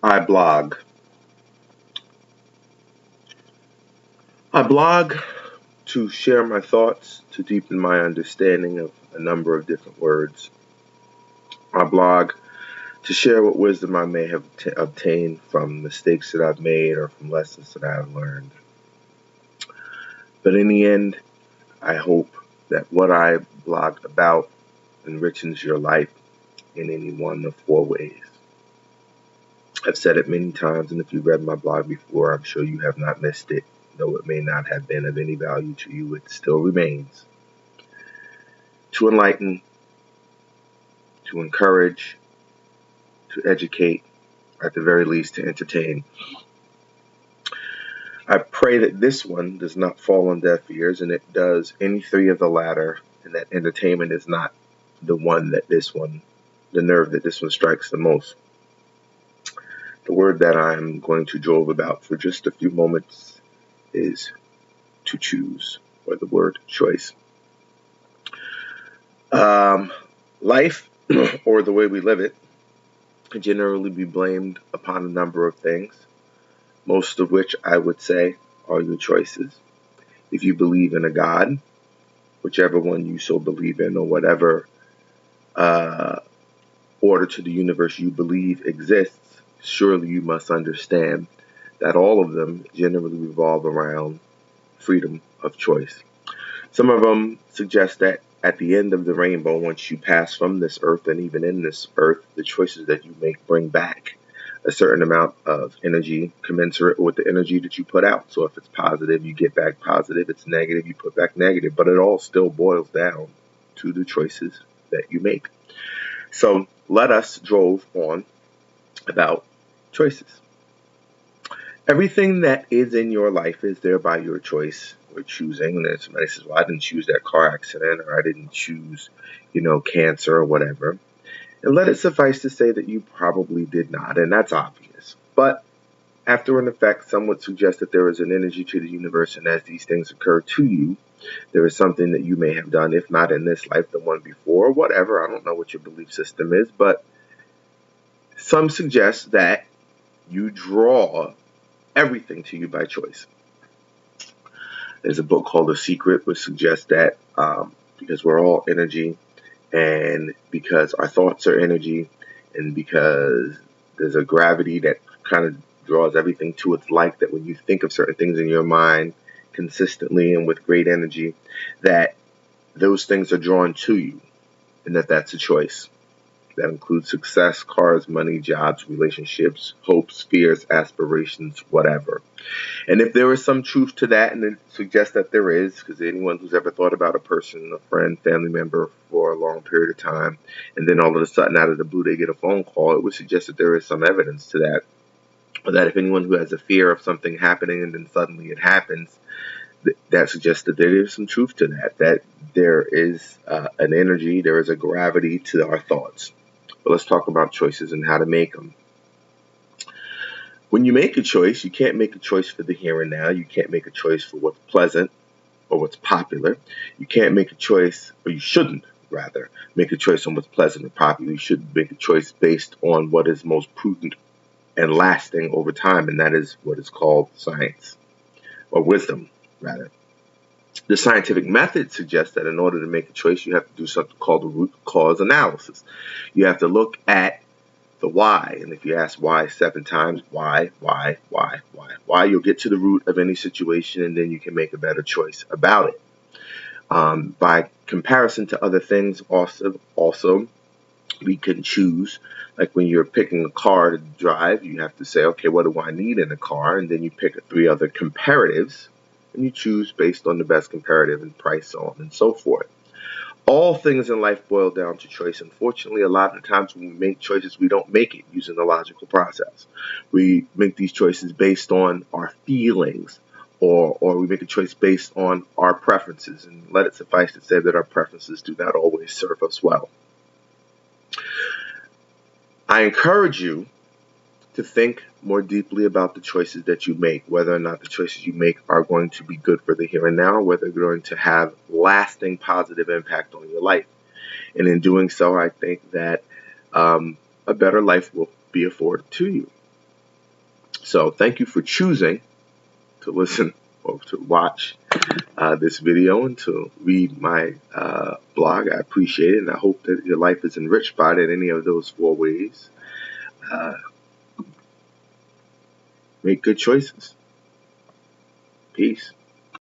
I blog. I blog to share my thoughts, to deepen my understanding of a number of different words. I blog to share what wisdom I may have obtained from mistakes that I've made or from lessons that I have learned. But in the end, I hope that what I blog about enriches your life in any one of four ways. I've said it many times, and if you've read my blog before, I'm sure you have not missed it. Though it may not have been of any value to you, it still remains. To enlighten, to encourage, to educate, at the very least to entertain. I pray that this one does not fall on deaf ears, and it does any three of the latter, and that entertainment is not the nerve that this one strikes the most. The word that I'm going to drove about for just a few moments is to choose, or the word choice. Life, or the way we live it, can generally be blamed upon a number of things, most of which I would say are your choices. If you believe in a God, whichever one you so believe in, or whatever order to the universe you believe exists, surely you must understand that all of them generally revolve around freedom of choice. Some of them suggest that at the end of the rainbow, once you pass from this earth, and even in this earth, the choices that you make bring back a certain amount of energy commensurate with the energy that you put out. So if it's positive, you get back positive. It's negative, you put back negative. But it all still boils down to the choices that you make. So let us drove on about choices. Everything that is in your life is there by your choice or choosing. And then somebody says, well, I didn't choose that car accident, or I didn't choose, cancer or whatever. And let it suffice to say that you probably did not, and that's obvious. But after an effect, some would suggest that there is an energy to the universe, and as these things occur to you, there is something that you may have done, if not in this life, the one before, or whatever. I don't know what your belief system is, but some suggest that you draw everything to you by choice. There's a book called The Secret, which suggests that because we're all energy, and because our thoughts are energy, and because there's a gravity that kind of draws everything to its like, that when you think of certain things in your mind consistently and with great energy, that those things are drawn to you, and that's a choice. That includes success, cars, money, jobs, relationships, hopes, fears, aspirations, whatever. And if there is some truth to that, and it suggests that there is, because anyone who's ever thought about a person, a friend, family member for a long period of time, and then all of a sudden out of the blue they get a phone call, it would suggest that there is some evidence to that. Or that if anyone who has a fear of something happening and then suddenly it happens, that suggests that there is some truth to that there is an energy, there is a gravity to our thoughts. But let's talk about choices and how to make them. When you make a choice, you can't make a choice for the here and now. You can't make a choice for what's pleasant or what's popular. You can't make a choice, or you shouldn't, rather, make a choice on what's pleasant or popular. You should make a choice based on what is most prudent and lasting over time, and that is what is called science, or wisdom, rather. The scientific method suggests that in order to make a choice, you have to do something called the root cause analysis. You have to look at the why. And if you ask why 7 times, why, you'll get to the root of any situation, and then you can make a better choice about it. By comparison to other things, also, we can choose. Like when you're picking a car to drive, you have to say, okay, what do I need in a car? And then you pick 3 other comparatives, and you choose based on the best comparative and price, so on and so forth. All things in life boil down to choice. Unfortunately, a lot of the times when we make choices, we don't make it using the logical process. We make these choices based on our feelings, or we make a choice based on our preferences. And let it suffice to say that our preferences do not always serve us well. I encourage you to think more deeply about the choices that you make, whether or not the choices you make are going to be good for the here and now, whether they're going to have lasting positive impact on your life. And in doing so, I think that a better life will be afforded to you. So thank you for choosing to listen or to watch this video and to read my blog. I appreciate it, and I hope that your life is enriched by it in any of those 4 ways. Make good choices. Peace.